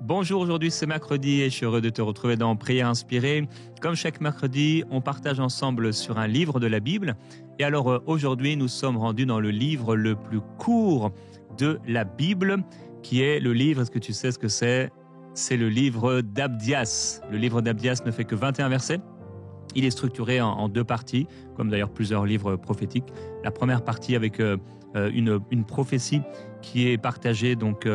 Bonjour, aujourd'hui c'est mercredi et je suis heureux de te retrouver dans Prière inspirée. Comme chaque mercredi, on partage ensemble sur un livre de la Bible. Et alors aujourd'hui, nous sommes rendus dans le livre le plus court de la Bible, qui est le livre, est-ce que tu sais ce que c'est ? C'est le livre d'Abdias. Le livre d'Abdias ne fait que 21 versets. Il est structuré en deux parties, comme d'ailleurs plusieurs livres prophétiques. La première partie avec une prophétie qui est partagée donc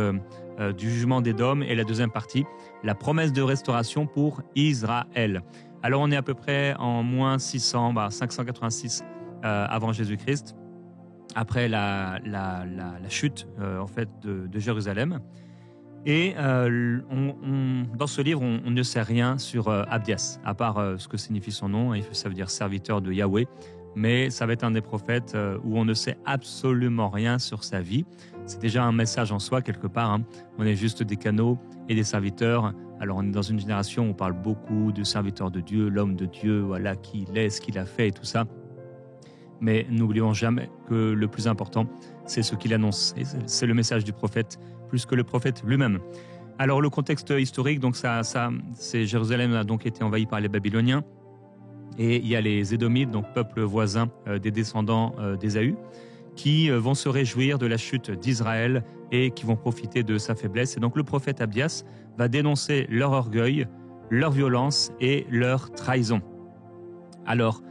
du jugement d'Édom, et la deuxième partie, la promesse de restauration pour Israël. Alors on est à peu près en moins 586 avant Jésus-Christ, après la chute en fait de Jérusalem. Et dans ce livre, on ne sait rien sur Abdias, à part ce que signifie son nom. Ça veut dire serviteur de Yahweh. Mais ça va être un des prophètes où on ne sait absolument rien sur sa vie. C'est déjà un message en soi, quelque part. Hein. On est juste des canaux et des serviteurs. Alors on est dans une génération où on parle beaucoup du serviteur de Dieu, l'homme de Dieu, voilà, qui il est, ce qu'il a fait et tout ça. Mais n'oublions jamais que le plus important, c'est ce qu'il annonce. Et c'est le message du prophète, plus que le prophète lui-même. Alors le contexte historique, donc c'est Jérusalem a donc été envahie par les Babyloniens. Et il y a les Édomites, donc peuple voisin des descendants d'Ésaü, qui vont se réjouir de la chute d'Israël et qui vont profiter de sa faiblesse. Et donc le prophète Abdias va dénoncer leur orgueil, leur violence et leur trahison. Alors,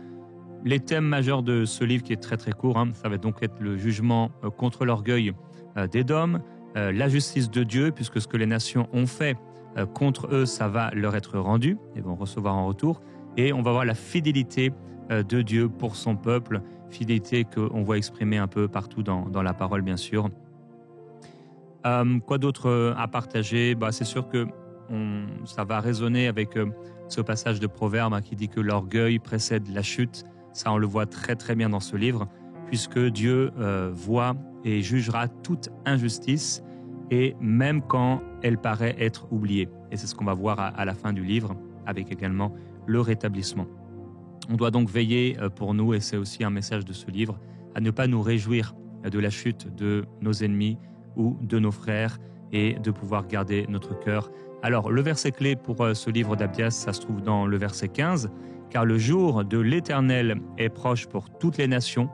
les thèmes majeurs de ce livre, qui est très très court, ça va donc être le jugement contre l'orgueil d'Édom, la justice de Dieu, puisque ce que les nations ont fait contre eux, ça va leur être rendu, et vont recevoir en retour. Et on va voir la fidélité de Dieu pour son peuple, fidélité qu'on voit exprimée un peu partout dans la parole, bien sûr. Quoi d'autre à partager ? C'est sûr que ça va résonner avec ce passage de Proverbe qui dit que l'orgueil précède la chute. Ça, on le voit très très bien dans ce livre, puisque Dieu voit et jugera toute injustice, et même quand elle paraît être oubliée. Et c'est ce qu'on va voir à la fin du livre, avec également le rétablissement. On doit donc veiller pour nous, et c'est aussi un message de ce livre, à ne pas nous réjouir de la chute de nos ennemis ou de nos frères, et de pouvoir garder notre cœur. Alors, le verset clé pour ce livre d'Abdias, ça se trouve dans le verset 15, « Car le jour de l'Éternel est proche pour toutes les nations.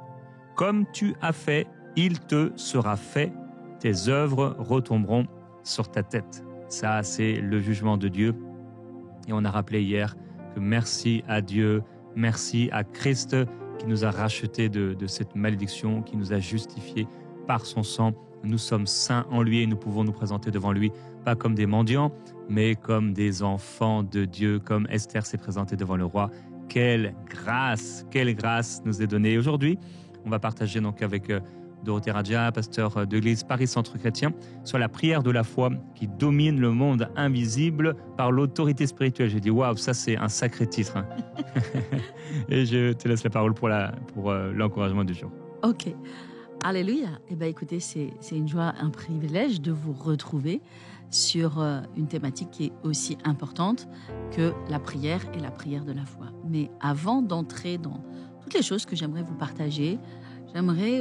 Comme tu as fait, il te sera fait. Tes œuvres retomberont sur ta tête. » Ça, c'est le jugement de Dieu. Et on a rappelé hier que merci à Dieu, merci à Christ qui nous a rachetés de cette malédiction, qui nous a justifiés par son sang. Nous sommes saints en lui et nous pouvons nous présenter devant lui, pas comme des mendiants, mais comme des enfants de Dieu, comme Esther s'est présentée devant le roi. Quelle grâce nous est donnée. Aujourd'hui, on va partager donc avec Dorothée Radia, pasteur de l'église Paris Centre Chrétien, sur la prière de la foi qui domine le monde invisible par l'autorité spirituelle. J'ai dit, waouh, ça c'est un sacré titre. Et je te laisse la parole pour l'encouragement du jour. Ok, alléluia. Eh bien écoutez, c'est une joie, un privilège de vous retrouver sur une thématique qui est aussi importante que la prière et la prière de la foi. Mais avant d'entrer dans toutes les choses que j'aimerais vous partager, j'aimerais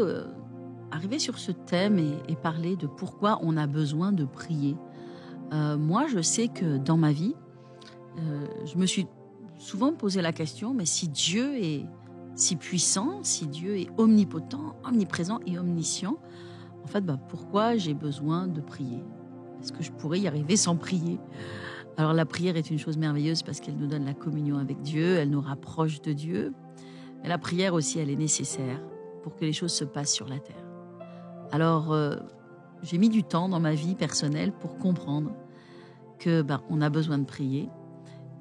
arriver sur ce thème et parler de pourquoi on a besoin de prier. Moi, je sais que dans ma vie, je me suis souvent posé la question, mais si Dieu est si puissant, si Dieu est omnipotent, omniprésent et omniscient, en fait, pourquoi j'ai besoin de prier ? Est-ce que je pourrais y arriver sans prier ? Alors la prière est une chose merveilleuse parce qu'elle nous donne la communion avec Dieu, elle nous rapproche de Dieu. Mais la prière aussi, elle est nécessaire pour que les choses se passent sur la terre. Alors, j'ai mis du temps dans ma vie personnelle pour comprendre que on a besoin de prier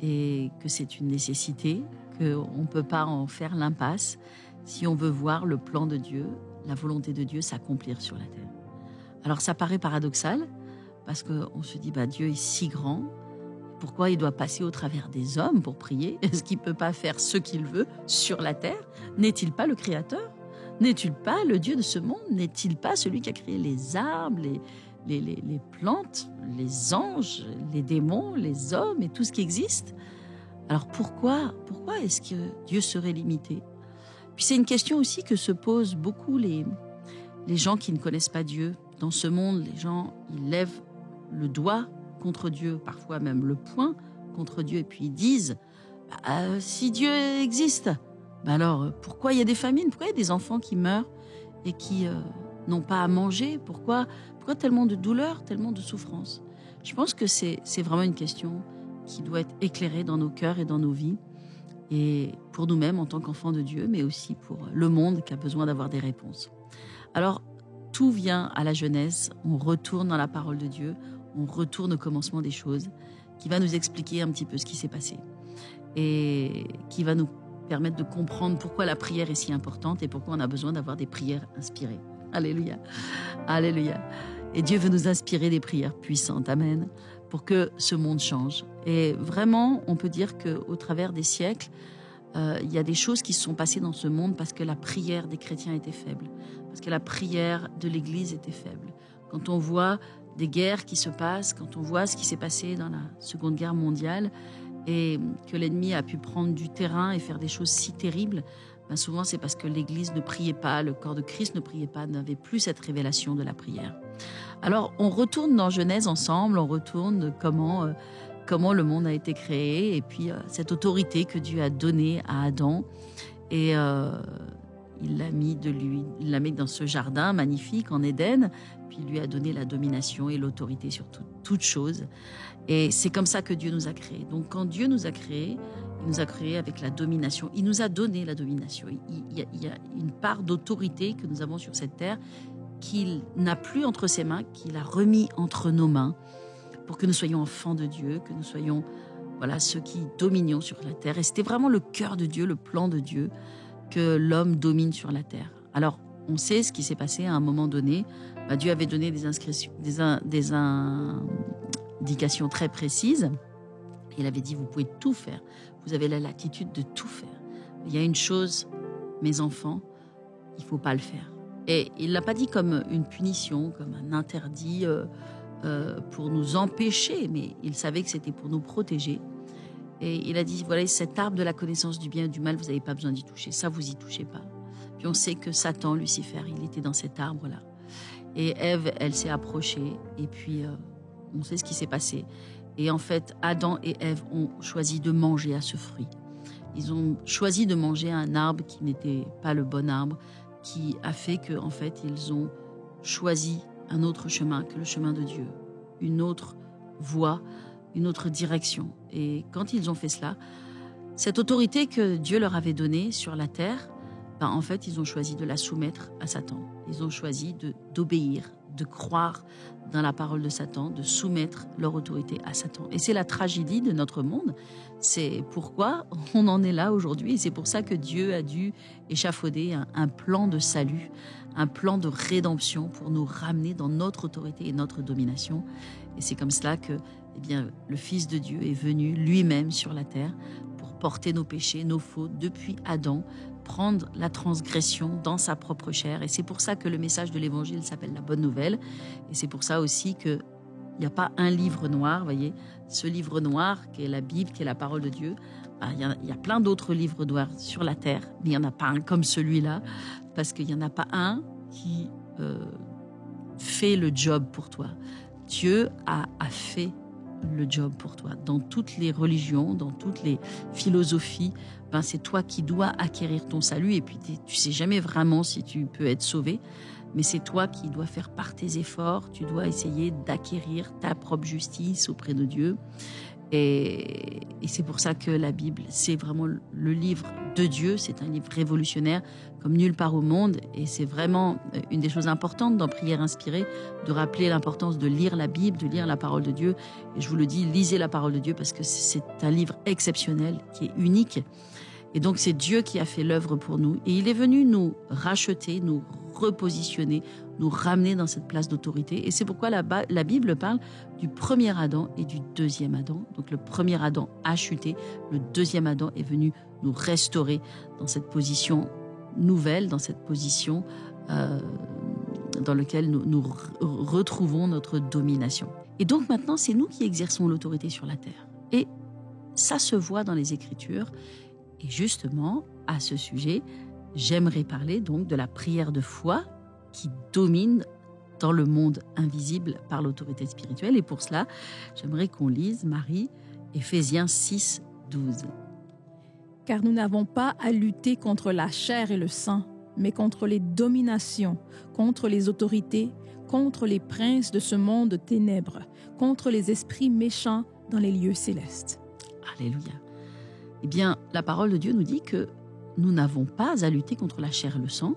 et que c'est une nécessité, qu'on ne peut pas en faire l'impasse si on veut voir le plan de Dieu, la volonté de Dieu s'accomplir sur la terre. Alors, ça paraît paradoxal parce qu'on se dit, Dieu est si grand, pourquoi il doit passer au travers des hommes pour prier ? Est-ce qu'il ne peut pas faire ce qu'il veut sur la terre ? N'est-il pas le Créateur ? N'est-il pas le Dieu de ce monde ? N'est-il pas celui qui a créé les arbres, les plantes, les anges, les démons, les hommes et tout ce qui existe ? Alors pourquoi est-ce que Dieu serait limité ? Puis c'est une question aussi que se posent beaucoup les gens qui ne connaissent pas Dieu. Dans ce monde, les gens, ils lèvent le doigt contre Dieu, parfois même le poing contre Dieu, et puis ils disent si Dieu existe, alors pourquoi il y a des famines, pourquoi il y a des enfants qui meurent et qui n'ont pas à manger, pourquoi tellement de douleur, tellement de souffrance? Je pense que c'est vraiment une question qui doit être éclairée dans nos cœurs et dans nos vies, et pour nous-mêmes en tant qu'enfants de Dieu, mais aussi pour le monde qui a besoin d'avoir des réponses. Alors, tout vient à la Genèse, on retourne dans la parole de Dieu, on retourne au commencement des choses, qui va nous expliquer un petit peu ce qui s'est passé et qui va nous permettre de comprendre pourquoi la prière est si importante et pourquoi on a besoin d'avoir des prières inspirées. Alléluia, alléluia. Et Dieu veut nous inspirer des prières puissantes, amen, pour que ce monde change. Et vraiment, on peut dire qu'au travers des siècles, il y a des choses qui se sont passées dans ce monde parce que la prière des chrétiens était faible, parce que la prière de l'Église était faible. Quand on voit des guerres qui se passent, quand on voit ce qui s'est passé dans la Seconde Guerre mondiale et que l'ennemi a pu prendre du terrain et faire des choses si terribles, souvent c'est parce que l'Église ne priait pas, le corps de Christ ne priait pas, n'avait plus cette révélation de la prière. Alors on retourne dans Genèse ensemble, on retourne comment le monde a été créé et puis cette autorité que Dieu a donnée à Adam et il l'a mis dans ce jardin magnifique en Éden, puis il lui a donné la domination et l'autorité sur toute chose. Et c'est comme ça que Dieu nous a créés. Donc quand Dieu nous a créés, il nous a créés avec la domination. Il nous a donné la domination. Il y a une part d'autorité que nous avons sur cette terre qu'il n'a plus entre ses mains, qu'il a remis entre nos mains pour que nous soyons enfants de Dieu, que nous soyons ceux qui dominions sur la terre. Et c'était vraiment le cœur de Dieu, le plan de Dieu, que l'homme domine sur la terre. Alors, on sait ce qui s'est passé à un moment donné. Dieu avait donné des indications très précises. Il avait dit, vous pouvez tout faire. Vous avez la latitude de tout faire. Il y a une chose, mes enfants, il ne faut pas le faire. Et il ne l'a pas dit comme une punition, comme un interdit pour nous empêcher, mais il savait que c'était pour nous protéger. Et il a dit, voilà, cet arbre de la connaissance du bien et du mal, vous n'avez pas besoin d'y toucher. Ça, vous n'y touchez pas. Puis on sait que Satan, Lucifer, il était dans cet arbre-là. Et Ève, elle s'est approchée. Et puis, on sait ce qui s'est passé. Et en fait, Adam et Ève ont choisi de manger à ce fruit. Ils ont choisi de manger un arbre qui n'était pas le bon arbre, qui a fait qu'en fait, ils ont choisi un autre chemin que le chemin de Dieu. Une autre voie, une autre direction. Et quand ils ont fait cela, cette autorité que Dieu leur avait donnée sur la terre, en fait, ils ont choisi de la soumettre à Satan. Ils ont choisi d'obéir, de croire dans la parole de Satan, de soumettre leur autorité à Satan. Et c'est la tragédie de notre monde. C'est pourquoi on en est là aujourd'hui. Et c'est pour ça que Dieu a dû échafauder un plan de salut, un plan de rédemption pour nous ramener dans notre autorité et notre domination. Et c'est comme cela que le Fils de Dieu est venu lui-même sur la terre pour porter nos péchés, nos fautes, depuis Adam, prendre la transgression dans sa propre chair. Et c'est pour ça que le message de l'Évangile s'appelle la Bonne Nouvelle. Et c'est pour ça aussi qu'il n'y a pas un livre noir, voyez. Ce livre noir, qui est la Bible, qui est la parole de Dieu, il y a plein d'autres livres noirs sur la terre, mais il n'y en a pas un comme celui-là, parce qu'il n'y en a pas un qui fait le job pour toi. Dieu a fait le job pour toi. Dans toutes les religions, dans toutes les philosophies, c'est toi qui dois acquérir ton salut. Et puis tu sais jamais vraiment si tu peux être sauvé, mais c'est toi qui dois faire par tes efforts. Tu dois essayer d'acquérir ta propre justice auprès de Dieu. Et c'est pour ça que la Bible, c'est vraiment le livre de Dieu. C'est un livre révolutionnaire comme nulle part au monde. Et c'est vraiment une des choses importantes dans Prière inspirée, de rappeler l'importance de lire la Bible, de lire la parole de Dieu. Et je vous le dis, lisez la parole de Dieu parce que c'est un livre exceptionnel, qui est unique. Et donc c'est Dieu qui a fait l'œuvre pour nous. Et il est venu nous racheter, nous repositionner, nous ramener dans cette place d'autorité. Et c'est pourquoi la Bible parle du premier Adam et du deuxième Adam. Donc le premier Adam a chuté, le deuxième Adam est venu nous restaurer dans cette position nouvelle, dans cette position dans laquelle nous retrouvons notre domination. Et donc maintenant, c'est nous qui exerçons l'autorité sur la terre. Et ça se voit dans les Écritures. Et justement, à ce sujet, j'aimerais parler donc de la prière de foi qui domine dans le monde invisible par l'autorité spirituelle. Et pour cela, j'aimerais qu'on lise, Marie, Éphésiens 6, 12. Car nous n'avons pas à lutter contre la chair et le sang, mais contre les dominations, contre les autorités, contre les princes de ce monde de ténèbres, contre les esprits méchants dans les lieux célestes. Alléluia. Eh bien, la parole de Dieu nous dit que nous n'avons pas à lutter contre la chair et le sang.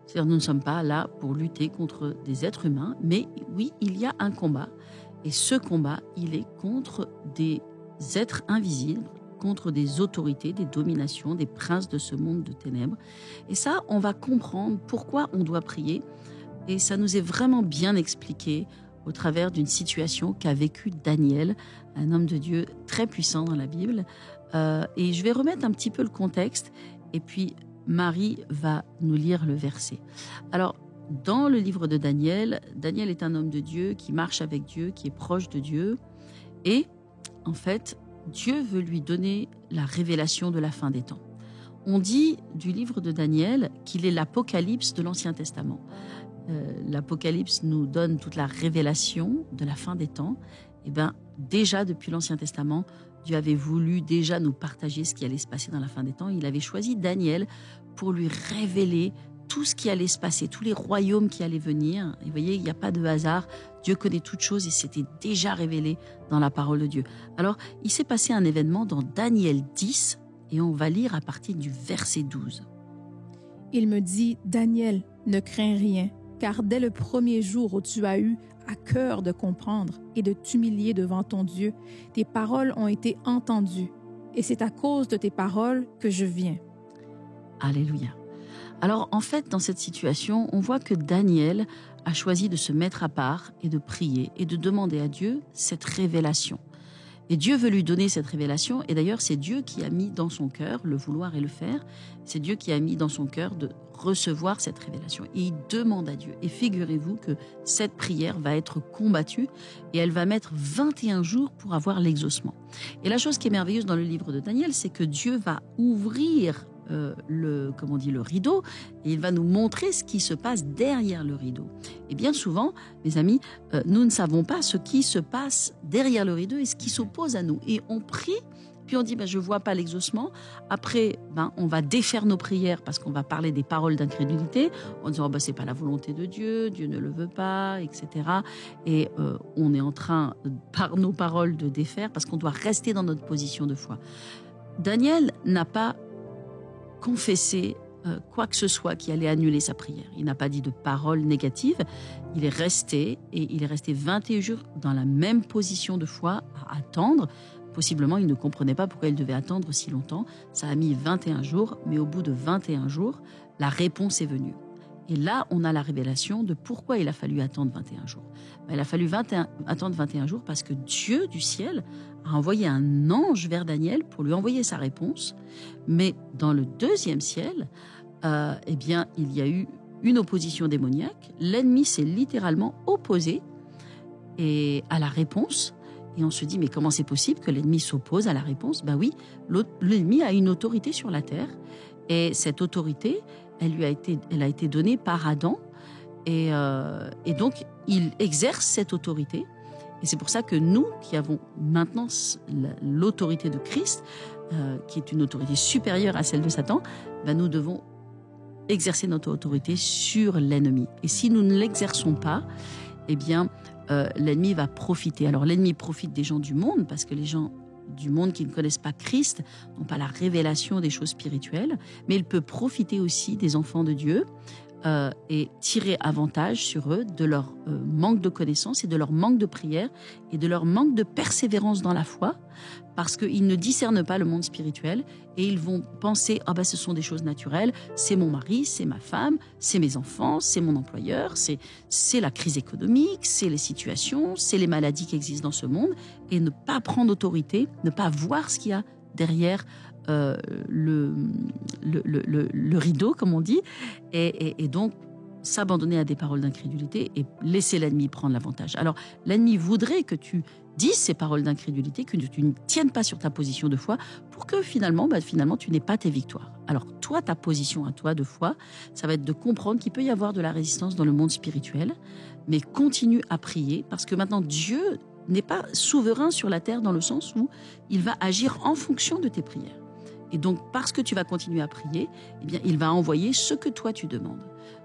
C'est-à-dire, nous ne sommes pas là pour lutter contre des êtres humains, mais oui, il y a un combat. Et ce combat, il est contre des êtres invisibles, contre des autorités, des dominations, des princes de ce monde de ténèbres. Et ça, on va comprendre pourquoi on doit prier. Et ça nous est vraiment bien expliqué au travers d'une situation qu'a vécue Daniel, un homme de Dieu très puissant dans la Bible. Et je vais remettre un petit peu le contexte, et puis Marie va nous lire le verset. Alors, dans le livre de Daniel, Daniel est un homme de Dieu qui marche avec Dieu, qui est proche de Dieu. Et en fait, Dieu veut lui donner la révélation de la fin des temps. On dit du livre de Daniel qu'il est l'Apocalypse de l'Ancien Testament. L'Apocalypse nous donne toute la révélation de la fin des temps. Et bien, déjà depuis l'Ancien Testament, Dieu avait voulu déjà nous partager ce qui allait se passer dans la fin des temps. Il avait choisi Daniel pour lui révéler tout ce qui allait se passer, tous les royaumes qui allaient venir. Et vous voyez, il n'y a pas de hasard. Dieu connaît toutes choses et c'était déjà révélé dans la parole de Dieu. Alors, il s'est passé un événement dans Daniel 10 et on va lire à partir du verset 12. Il me dit, Daniel, ne crains rien, car dès le premier jour où tu as eu à cœur de comprendre et de t'humilier devant ton Dieu, tes paroles ont été entendues, et c'est à cause de tes paroles que je viens. Alléluia. Alors, en fait, dans cette situation, on voit que Daniel a choisi de se mettre à part et de prier et de demander à Dieu cette révélation. Et Dieu veut lui donner cette révélation. Et d'ailleurs, c'est Dieu qui a mis dans son cœur le vouloir et le faire. C'est Dieu qui a mis dans son cœur de recevoir cette révélation. Et il demande à Dieu. Et figurez-vous que cette prière va être combattue et elle va mettre 21 jours pour avoir l'exaucement. Et la chose qui est merveilleuse dans le livre de Daniel, c'est que Dieu va ouvrir le rideau, et il va nous montrer ce qui se passe derrière le rideau. Et bien souvent, mes amis, nous ne savons pas ce qui se passe derrière le rideau et ce qui s'oppose à nous. Et on prie, puis on dit je ne vois pas l'exaucement. Après, on va défaire nos prières parce qu'on va parler des paroles d'incrédulité en disant c'est pas la volonté de Dieu, Dieu ne le veut pas, etc. Et on est en train, par nos paroles, de défaire parce qu'on doit rester dans notre position de foi. Daniel n'a pas confesser quoi que ce soit qui allait annuler sa prière. Il n'a pas dit de paroles négatives. Il est resté 21 jours dans la même position de foi à attendre. Possiblement, il ne comprenait pas pourquoi il devait attendre si longtemps. Ça a mis 21 jours, mais au bout de 21 jours, la réponse est venue. Et là, on a la révélation de pourquoi il a fallu attendre 21 jours. Il a fallu attendre 21 jours parce que Dieu du ciel a envoyé un ange vers Daniel pour lui envoyer sa réponse. Mais dans le deuxième ciel, il y a eu une opposition démoniaque. L'ennemi s'est littéralement opposé à la réponse. Et on se dit, mais comment c'est possible que l'ennemi s'oppose à la réponse ? Oui, l'ennemi a une autorité sur la terre. Et cette autorité, elle a été donnée par Adam. Et donc, il exerce cette autorité. Et c'est pour ça que nous, qui avons maintenant l'autorité de Christ, qui est une autorité supérieure à celle de Satan, nous devons exercer notre autorité sur l'ennemi. Et si nous ne l'exerçons pas, l'ennemi va profiter. Alors, l'ennemi profite des gens du monde, parce que les gens du monde qui ne connaissent pas Christ n'ont pas la révélation des choses spirituelles, mais il peut profiter aussi des enfants de Dieu et tirer avantage sur eux de leur manque de connaissance et de leur manque de prière et de leur manque de persévérance dans la foi, parce qu'ils ne discernent pas le monde spirituel et ils vont penser ce sont des choses naturelles, c'est mon mari, c'est ma femme, c'est mes enfants, c'est mon employeur, c'est la crise économique, c'est les situations, c'est les maladies qui existent dans ce monde, et ne pas prendre autorité, ne pas voir ce qu'il y a derrière le rideau, comme on dit, et donc s'abandonner à des paroles d'incrédulité et laisser l'ennemi prendre l'avantage. Alors, l'ennemi voudrait que tu dises ces paroles d'incrédulité, que tu ne tiennes pas sur ta position de foi, pour que finalement, tu n'aies pas tes victoires. Alors, toi, ta position à toi de foi, ça va être de comprendre qu'il peut y avoir de la résistance dans le monde spirituel, mais continue à prier, parce que maintenant, Dieu n'est pas souverain sur la terre dans le sens où il va agir en fonction de tes prières. Et donc, parce que tu vas continuer à prier, eh bien, il va envoyer ce que toi tu demandes.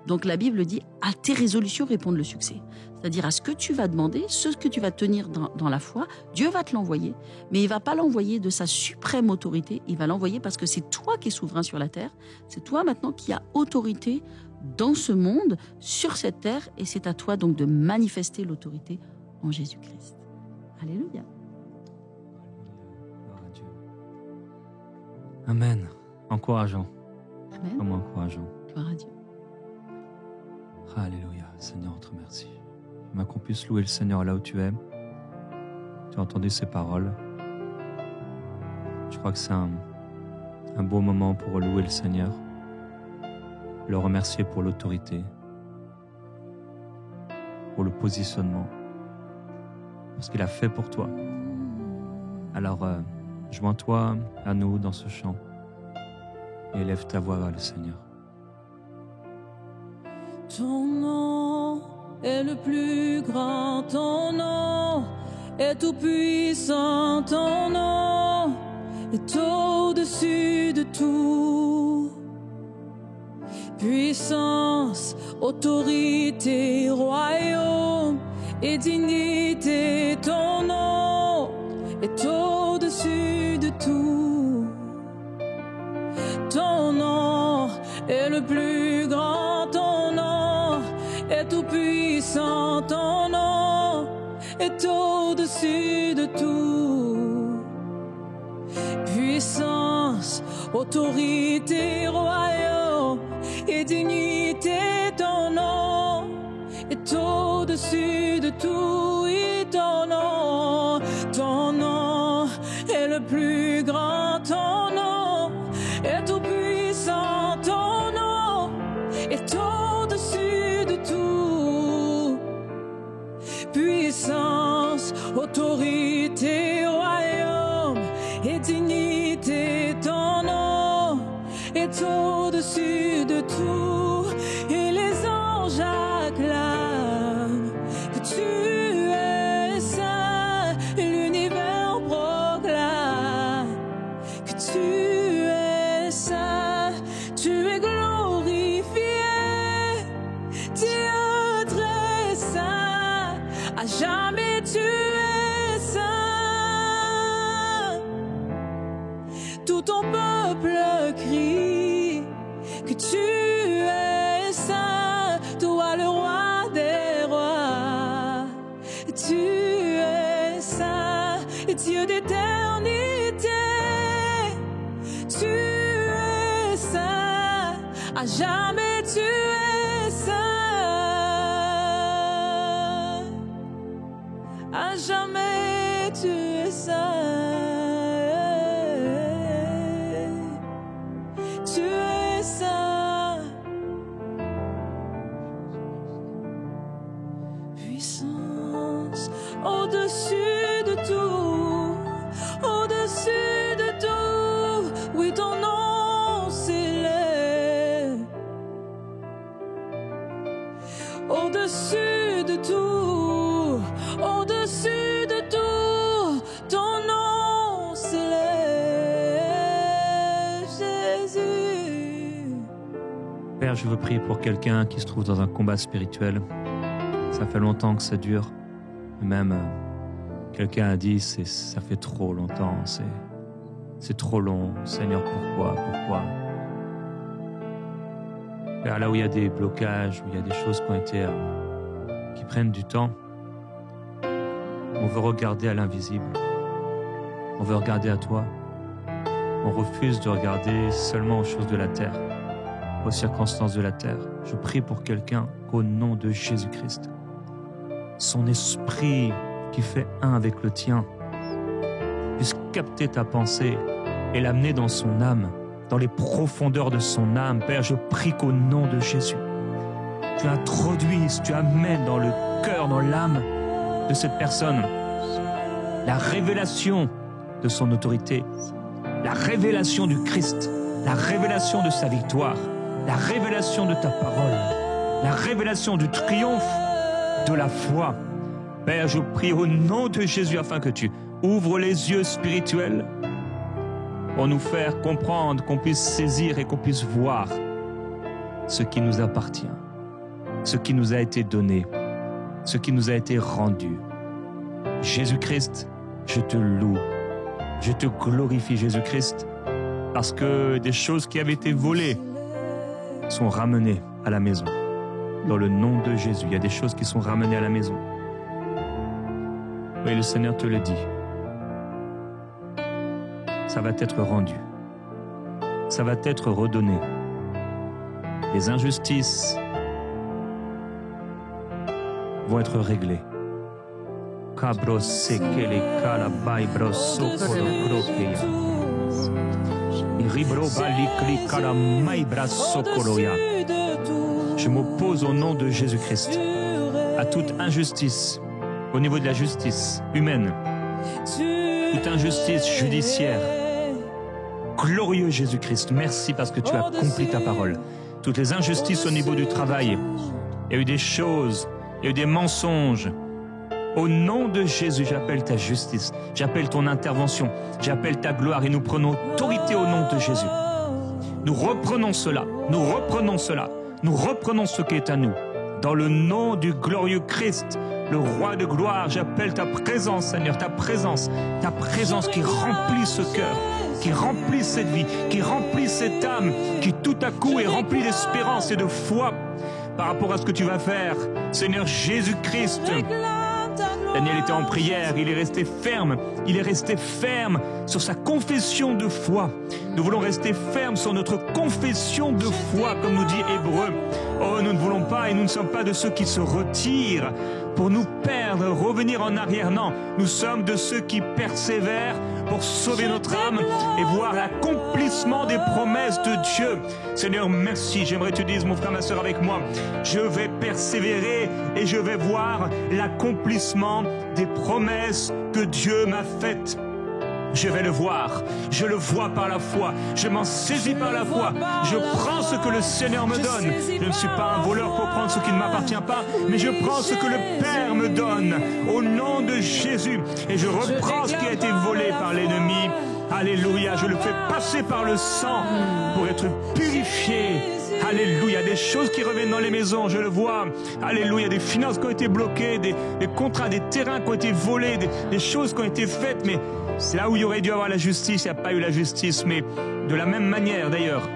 Donc, la Bible dit, à tes résolutions répondent le succès. C'est-à-dire, à ce que tu vas demander, ce que tu vas tenir dans la foi, Dieu va te l'envoyer, mais il ne va pas l'envoyer de sa suprême autorité, il va l'envoyer parce que c'est toi qui es souverain sur la terre, c'est toi maintenant qui as autorité dans ce monde, sur cette terre, et c'est à toi donc de manifester l'autorité en Jésus-Christ. Alléluia. Gloire à Dieu. Amen. Encourageant. Amen. Vraiment encourageant. Gloire à Dieu. Alléluia. Seigneur, on te remercie. J'aimerais qu'on puisse louer le Seigneur là où tu es. Tu as entendu ces paroles. Je crois que c'est un beau moment pour louer le Seigneur. Le remercier pour l'autorité, pour le positionnement, pour ce qu'il a fait pour toi. Alors, joins-toi à nous dans ce chant et élève ta voix vers le Seigneur. Ton nom est le plus grand, ton nom est tout puissant, ton nom est au-dessus de tout. Puissance, autorité, royaume et dignité, ton nom est au-dessus de tout. Ton nom est le plus grand, ton nom est tout puissant, ton nom est au-dessus de tout. Puissance, autorité, royaume et dignité, ton nom est au-dessus de tout. Et ton nom est le plus grand, ton nom est tout puissant, ton nom est au-dessus de tout. Puissance, autorité, royaume et dignité, ton nom est au-dessus de tout. Et les anges acclament que tu es saint, l'univers proclame que tu es saint, tu es glorifié, Dieu très saint, à jamais tu es saint. Tout ton peuple crie que tu es saint, toi le roi des rois. Tu es saint, Dieu d'éternité. Tu es saint, à jamais tu es saint. À jamais tu es saint. Tu es saint. Puissance au-dessus de tout, au-dessus de tout. Oui, ton nom s'élève au-dessus de tout, au-dessus de tout. Ton nom s'élève, Jésus. Père, je veux prier pour quelqu'un qui se trouve dans un combat spirituel. Ça fait longtemps que ça dure. Même quelqu'un a dit, ça fait trop longtemps, c'est trop long. Seigneur, pourquoi? Père, là où il y a des blocages, où il y a des choses qui prennent du temps, on veut regarder à l'invisible. On veut regarder à toi. On refuse de regarder seulement aux choses de la terre, aux circonstances de la terre. Je prie pour quelqu'un qu'au nom de Jésus-Christ, son esprit qui fait un avec le tien puisse capter ta pensée et l'amener dans son âme, dans les profondeurs de son âme. Père, je prie qu'au nom de Jésus, tu introduises, tu amènes dans le cœur, dans l'âme de cette personne la révélation de son autorité, la révélation du Christ, la révélation de sa victoire, la révélation de ta parole, la révélation du triomphe de la foi. Père, je prie au nom de Jésus afin que tu ouvres les yeux spirituels pour nous faire comprendre, qu'on puisse saisir et qu'on puisse voir ce qui nous appartient, ce qui nous a été donné, ce qui nous a été rendu. Jésus-Christ, je te loue, je te glorifie, Jésus-Christ, parce que des choses qui avaient été volées sont ramenées à la maison. Dans le nom de Jésus, il y a des choses qui sont ramenées à la maison. Oui, le Seigneur te le dit. Ça va être rendu. Ça va être redonné. Les injustices vont être réglées. Je m'oppose au nom de Jésus-Christ à toute injustice au niveau de la justice humaine, toute injustice judiciaire. Glorieux Jésus-Christ, merci parce que tu as accompli ta parole. Toutes les injustices au niveau du travail, il y a eu des choses, il y a eu des mensonges. Au nom de Jésus, j'appelle ta justice, j'appelle ton intervention, j'appelle ta gloire et nous prenons autorité au nom de Jésus. Nous reprenons cela, nous reprenons cela, nous reprenons ce qui est à nous. Dans le nom du glorieux Christ, le roi de gloire, j'appelle ta présence, Seigneur, ta présence qui remplit ce cœur, qui remplit cette vie, qui remplit cette âme, qui tout à coup est remplie d'espérance et de foi par rapport à ce que tu vas faire. Seigneur Jésus-Christ, Daniel était en prière, il est resté ferme sur sa confession de foi. Nous voulons rester fermes sur notre confession de foi, comme nous dit Hébreu. Oh, nous ne voulons pas et nous ne sommes pas de ceux qui se retirent pour nous perdre, revenir en arrière. Non, nous sommes de ceux qui persévèrent pour sauver notre âme et voir l'accomplissement des promesses de Dieu. Seigneur, merci. J'aimerais que tu dises, mon frère, ma soeur, avec moi, je vais persévérer et je vais voir l'accomplissement des promesses que Dieu m'a faites. Je vais le voir, je le vois par la foi, je m'en saisis par la foi, je prends ce que le Seigneur me donne. Je ne suis pas un voleur pour prendre ce qui ne m'appartient pas, mais je prends ce que le Père me donne au nom de Jésus et je reprends ce qui a été volé par l'ennemi. Alléluia, je le fais passer par le sang pour être purifié. Alléluia, des choses qui reviennent dans les maisons, je le vois. Alléluia, des finances qui ont été bloquées, des contrats, des terrains qui ont été volés, des choses qui ont été faites, mais c'est là où il y aurait dû avoir la justice, il n'y a pas eu la justice. Mais de la même manière d'ailleurs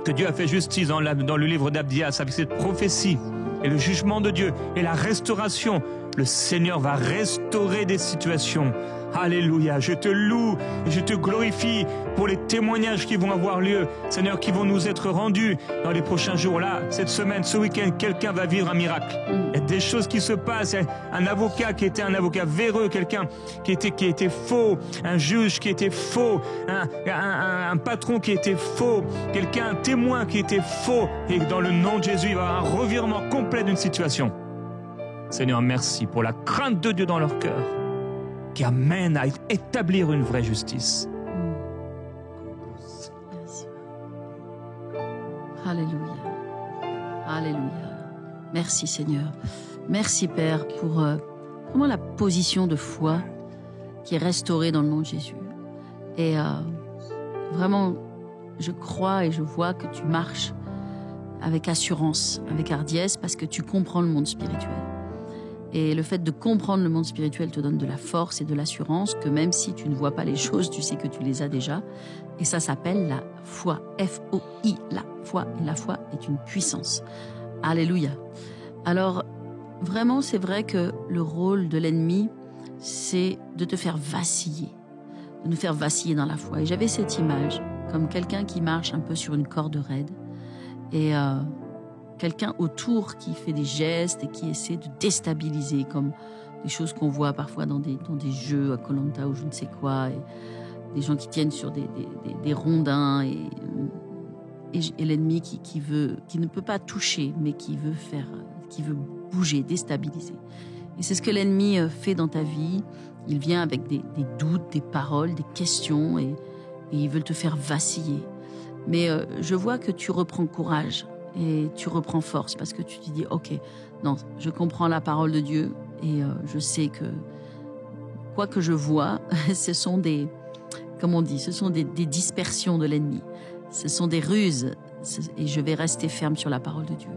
que Dieu a fait justice dans le livre d'Abdias avec cette prophétie et le jugement de Dieu et la restauration, le Seigneur va restaurer des situations. Alléluia, je te loue et je te glorifie pour les témoignages qui vont avoir lieu, Seigneur, qui vont nous être rendus dans les prochains jours. Là, cette semaine, ce week-end, quelqu'un va vivre un miracle. Il y a des choses qui se passent. Il y a un avocat qui était un avocat véreux, quelqu'un qui était faux, un juge qui était faux, un patron qui était faux, un témoin qui était faux. Et dans le nom de Jésus, il va y avoir un revirement complet d'une situation. Seigneur, merci pour la crainte de Dieu dans leur cœur, qui amène à établir une vraie justice. Alléluia. Alléluia. Merci Seigneur. Merci Père pour vraiment la position de foi qui est restaurée dans le nom de Jésus. Et vraiment, je crois et je vois que tu marches avec assurance, avec hardiesse, parce que tu comprends le monde spirituel. Et le fait de comprendre le monde spirituel te donne de la force et de l'assurance que même si tu ne vois pas les choses, tu sais que tu les as déjà. Et ça s'appelle la foi. F-O-I, la foi. Et la foi est une puissance. Alléluia. Alors, vraiment, c'est vrai que le rôle de l'ennemi, c'est de te faire vaciller. De nous faire vaciller dans la foi. Et j'avais cette image, comme quelqu'un qui marche un peu sur une corde raide. Et quelqu'un autour qui fait des gestes et qui essaie de déstabiliser, comme des choses qu'on voit parfois dans des jeux à Koh-Lanta ou je ne sais quoi, et des gens qui tiennent sur des rondins et l'ennemi qui ne peut pas toucher, mais qui veut bouger, déstabiliser. Et c'est ce que l'ennemi fait dans ta vie. Il vient avec des doutes, des paroles, des questions, et il veut te faire vaciller. Mais je vois que tu reprends courage et tu reprends force parce que tu te dis, ok, non, je comprends la parole de Dieu et je sais que quoi que je vois, ce sont des dispersions de l'ennemi. Ce sont des ruses et je vais rester ferme sur la parole de Dieu.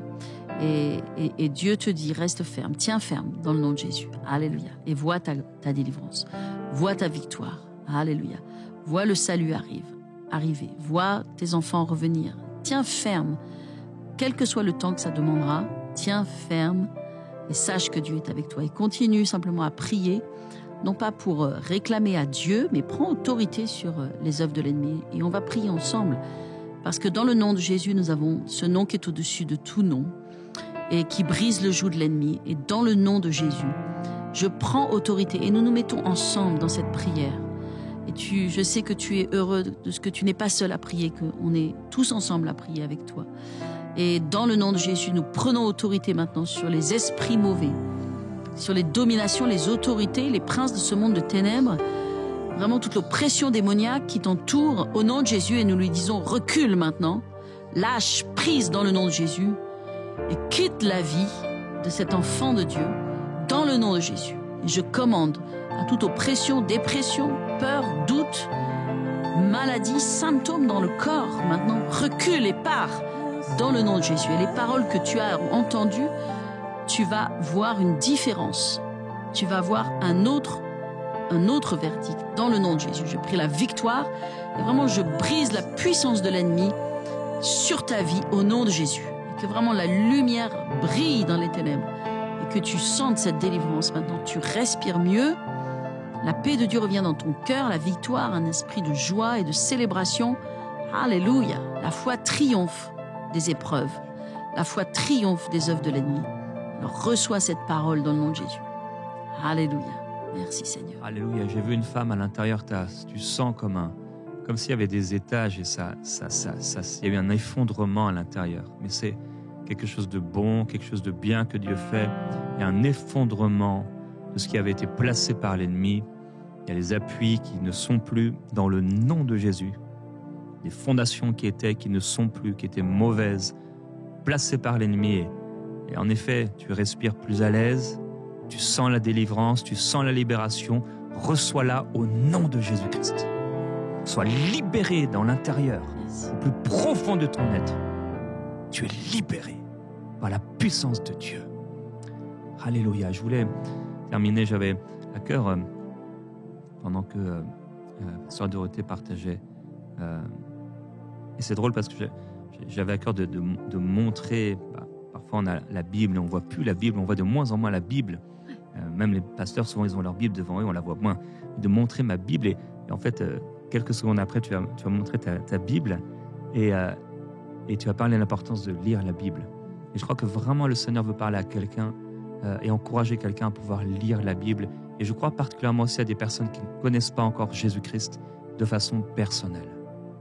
Et Dieu te dit, reste ferme, tiens ferme dans le nom de Jésus. Alléluia. Et vois ta délivrance, vois ta victoire. Alléluia. Vois le salut arriver, vois tes enfants revenir. Tiens ferme, quel que soit le temps que ça demandera, tiens ferme et sache que Dieu est avec toi. Et continue simplement à prier, non pas pour réclamer à Dieu, mais prends autorité sur les œuvres de l'ennemi. Et on va prier ensemble, parce que dans le nom de Jésus, nous avons ce nom qui est au-dessus de tout nom et qui brise le joug de l'ennemi. Et dans le nom de Jésus, je prends autorité et nous nous mettons ensemble dans cette prière. Et je sais que tu es heureux de ce que tu n'es pas seul à prier, qu'on est tous ensemble à prier avec toi. Et dans le nom de Jésus, nous prenons autorité maintenant sur les esprits mauvais, sur les dominations, les autorités, les princes de ce monde de ténèbres, vraiment toute l'oppression démoniaque qui t'entoure au nom de Jésus. Et nous lui disons, recule maintenant, lâche prise dans le nom de Jésus et quitte la vie de cet enfant de Dieu dans le nom de Jésus. Et je commande à toute oppression, dépression, peur, doute, maladie, symptômes dans le corps, maintenant recule et pars dans le nom de Jésus. Et les paroles que tu as entendues, tu vas voir une différence. Tu vas voir un autre verdict dans le nom de Jésus. Je prie la victoire et vraiment je brise la puissance de l'ennemi sur ta vie au nom de Jésus. Et que vraiment la lumière brille dans les ténèbres et que tu sentes cette délivrance. Maintenant, tu respires mieux. La paix de Dieu revient dans ton cœur, la victoire, un esprit de joie et de célébration. Alléluia. La foi triomphe des épreuves. La foi triomphe des œuvres de l'ennemi. Alors reçois cette parole dans le nom de Jésus. Alléluia. Merci Seigneur. Alléluia. J'ai vu une femme à l'intérieur, tu sens comme s'il y avait des étages et il y avait un effondrement à l'intérieur. Mais c'est quelque chose de bon, quelque chose de bien que Dieu fait. Il y a un effondrement de ce qui avait été placé par l'ennemi. Il y a les appuis qui ne sont plus dans le nom de Jésus. Les fondations qui ne sont plus, qui étaient mauvaises, placées par l'ennemi. Et en effet, tu respires plus à l'aise, tu sens la délivrance, tu sens la libération. Reçois-la au nom de Jésus-Christ. Sois libéré dans l'intérieur, au plus profond de ton être. Tu es libéré par la puissance de Dieu. Alléluia. Je voulais terminer, j'avais à cœur, pendant que Sœur Dorothée partageait, et c'est drôle parce que j'avais à cœur de montrer, parfois on a la Bible et on ne voit plus la Bible, on voit de moins en moins la Bible. Même les pasteurs, souvent, ils ont leur Bible devant eux, on la voit moins. De montrer ma Bible, et en fait, quelques secondes après, tu vas montrer ta Bible, et tu vas parler de l'importance de lire la Bible. Et je crois que vraiment le Seigneur veut parler à quelqu'un et encourager quelqu'un à pouvoir lire la Bible. Et je crois particulièrement aussi à des personnes qui ne connaissent pas encore Jésus-Christ de façon personnelle.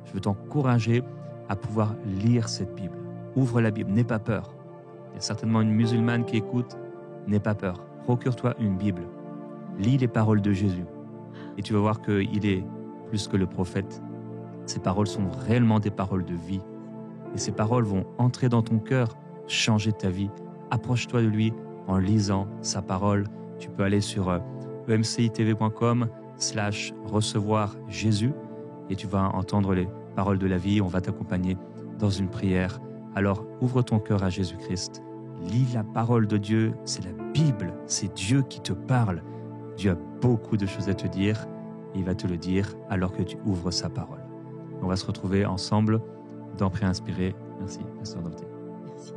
Je veux t'encourager à pouvoir lire cette Bible. Ouvre la Bible, n'aie pas peur. Il y a certainement une musulmane qui écoute, n'aie pas peur. Procure-toi une Bible. Lis les paroles de Jésus. Et tu vas voir qu'il est plus que le prophète. Ces paroles sont réellement des paroles de vie. Et ces paroles vont entrer dans ton cœur, changer ta vie. Approche-toi de lui en lisant sa parole. Tu peux aller sur emcitv.com/recevoir Jésus et tu vas entendre les paroles de la vie. On va t'accompagner dans une prière. Alors, ouvre ton cœur à Jésus-Christ. Lis la parole de Dieu. C'est la Bible. C'est Dieu qui te parle. Dieu a beaucoup de choses à te dire et il va te le dire alors que tu ouvres sa parole. On va se retrouver ensemble dans Prière Inspirée. Merci, Pasteur Dorothée. Merci.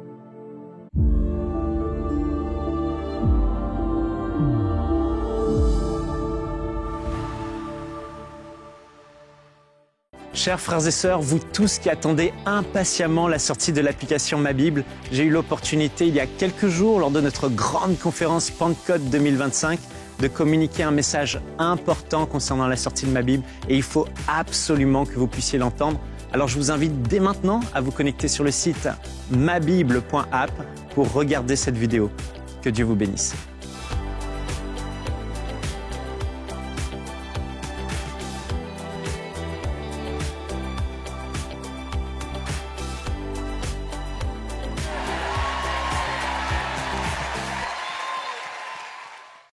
Chers frères et sœurs, vous tous qui attendez impatiemment la sortie de l'application Ma Bible, j'ai eu l'opportunité il y a quelques jours, lors de notre grande conférence Pentecôte 2025, de communiquer un message important concernant la sortie de Ma Bible et il faut absolument que vous puissiez l'entendre. Alors je vous invite dès maintenant à vous connecter sur le site mabible.app pour regarder cette vidéo. Que Dieu vous bénisse.